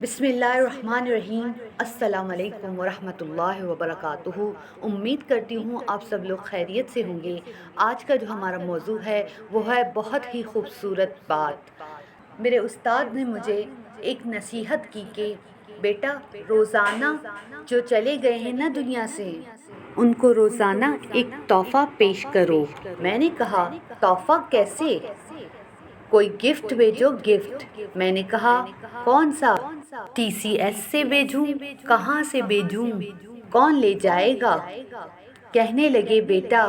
بسم اللہ الرحمن الرحیم۔ السلام علیکم ورحمۃ اللہ وبرکاتہ۔ امید کرتی ہوں آپ سب لوگ خیریت سے ہوں گے۔ آج کا جو ہمارا موضوع ہے وہ ہے بہت ہی خوبصورت بات۔ میرے استاد نے مجھے ایک نصیحت کی کہ بیٹا روزانہ جو چلے گئے ہیں نا دنیا سے ان کو روزانہ ایک تحفہ پیش کرو۔ میں نے کہا تحفہ کیسے؟ کوئی گفٹ بھیجو گفٹ۔ میں نے کہا کون سا؟ TCS سے بھیجوں؟ کہاں سے بھیجوں؟ کون لے جائے گا؟ کہنے لگے بیٹا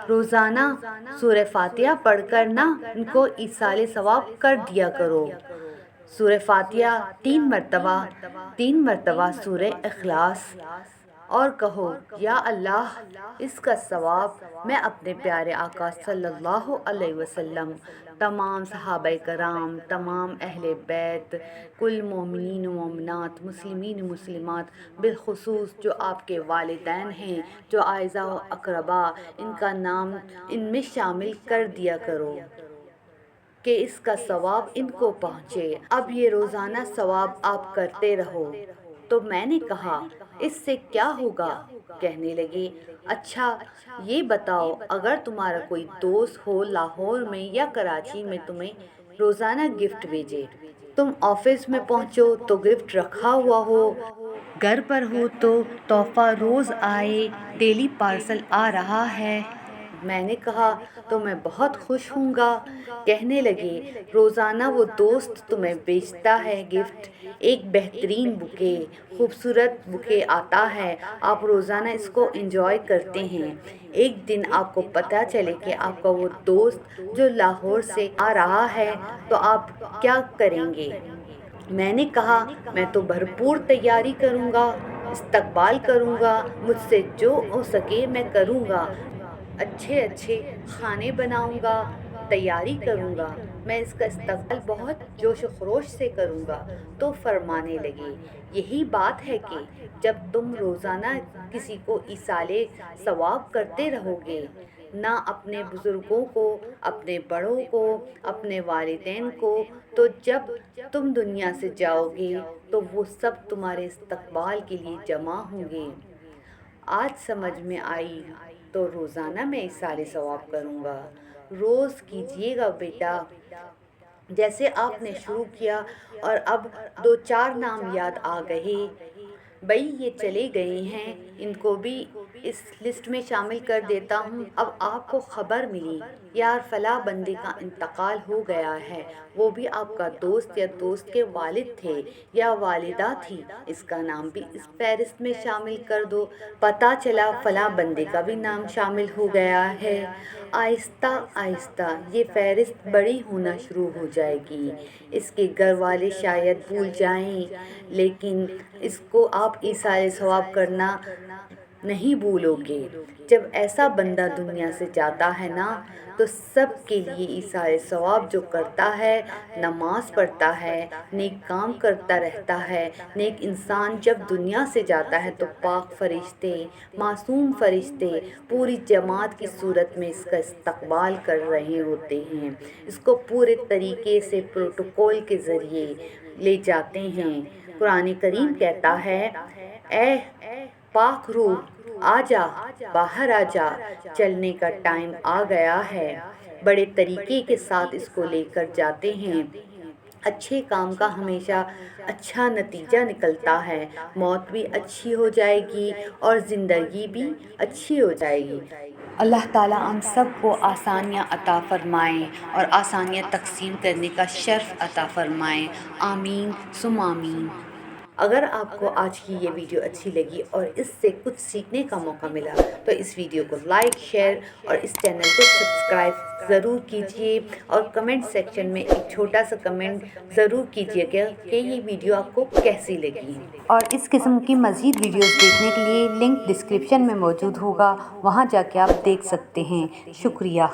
روزانہ سورہ فاتحہ پڑھ کر نا ان کو ایصال ثواب کر دیا کرو۔ سورہ فاتحہ 3 مرتبہ سورہ اخلاص، اور کہو یا اللہ اس کا ثواب میں اپنے پیارے آقا صلی اللہ علیہ وسلم، تمام صحابہ کرام، تمام اہل بیت، کل مومنین و مومنات، مسلمین و مسلمات، بالخصوص جو آپ کے والدین ہیں، جو اعزاء و اقربا، ان کا نام ان میں شامل کر دیا کرو کہ اس کا ثواب ان کو پہنچے۔ اب یہ روزانہ ثواب آپ کرتے رہو۔ تو میں نے کہا اس سے کیا ہوگا؟ کہنے لگے اچھا یہ بتاؤ اگر تمہارا کوئی دوست ہو لاہور میں یا کراچی میں تمہیں روزانہ گفٹ بھیجے، تم آفس میں پہنچو تو گفٹ رکھا ہوا ہو، گھر پر ہو تو تحفہ روز آئے، ڈیلی پارسل آ رہا ہے۔ میں نے کہا تو میں بہت خوش ہوں گا۔ کہنے لگے روزانہ وہ دوست تمہیں بیچتا ہے گفٹ، ایک بہترین بکے، خوبصورت بکے آتا ہے، آپ روزانہ اس کو انجوائے کرتے ہیں۔ ایک دن آپ کو پتہ چلے کہ آپ کا وہ دوست جو لاہور سے آ رہا ہے تو آپ کیا کریں گے؟ میں نے کہا میں تو بھرپور تیاری کروں گا، استقبال کروں گا، مجھ سے جو ہو سکے میں کروں گا، اچھے کھانے بناؤں گا، تیاری کروں گا، میں اس کا استقبال بہت جوش و خروش سے کروں گا۔ تو فرمانے لگے یہی بات ہے کہ جب تم روزانہ کسی کو ایصال ثواب کرتے رہو گے، نہ اپنے بزرگوں کو، اپنے بڑوں کو، اپنے والدین کو، تو جب تم دنیا سے جاؤ گے تو وہ سب تمہارے استقبال کے لیے جمع ہوں گے۔ آج سمجھ میں آئی تو روزانہ میں ایصال ثواب کروں گا۔ روز کیجیے گا بیٹا، جیسے آپ نے شروع کیا اور اب 2-4 نام یاد آ گئے۔ بھئی یہ چلے گئے ہیں، ان کو بھی اس لسٹ میں شامل کر دیتا ہوں۔ اب آپ کو خبر ملی یار فلاں بندے کا انتقال ہو گیا ہے، وہ بھی آپ کا دوست یا دوست کے والد تھے یا والدہ تھی، اس کا نام بھی اس فہرست میں شامل کر دو۔ پتہ چلا فلاں بندے کا بھی نام شامل ہو گیا ہے۔ آہستہ آہستہ یہ فہرست بڑی ہونا شروع ہو جائے گی۔ اس کے گھر والے شاید بھول جائیں لیکن اس کو آپ ایصال ثواب کرنا نہیں بھولو گے۔ جب ایسا بندہ دنیا سے جاتا ہے نا تو سب کے لیے ایصال ثواب جو کرتا ہے، نماز پڑھتا ہے، نیک کام کرتا رہتا ہے، نیک انسان جب دنیا سے جاتا ہے تو پاک فرشتے، معصوم فرشتے پوری جماعت کی صورت میں اس کا استقبال کر رہے ہوتے ہیں، اس کو پورے طریقے سے پروٹوکول کے ذریعے لے جاتے ہیں۔ قرآن کریم کہتا ہے اے پاک روح آجا، باہر آجا، چلنے کا ٹائم آ گیا ہے۔ بڑے طریقے کے ساتھ اس کو لے کر جاتے ہیں۔ اچھے کام کا ہمیشہ اچھا نتیجہ نکلتا ہے، موت بھی اچھی ہو جائے گی اور زندگی بھی اچھی ہو جائے گی۔ اللہ تعالیٰ ہم سب کو آسانیاں عطا فرمائیں اور آسانیاں تقسیم کرنے کا شرف عطا فرمائیں۔ آمین ثم آمین۔ اگر آپ کو آج کی یہ ویڈیو اچھی لگی اور اس سے کچھ سیکھنے کا موقع ملا تو اس ویڈیو کو لائک، شیئر اور اس چینل کو سبسکرائب ضرور کیجیے، اور کمنٹ سیکشن میں ایک چھوٹا سا کمنٹ ضرور کیجیے گا کہ یہ ویڈیو آپ کو کیسی لگی۔ اور اس قسم کی مزید ویڈیوز دیکھنے کے لیے لنک ڈسکرپشن میں موجود ہوگا، وہاں جا کے آپ دیکھ سکتے ہیں۔ شکریہ۔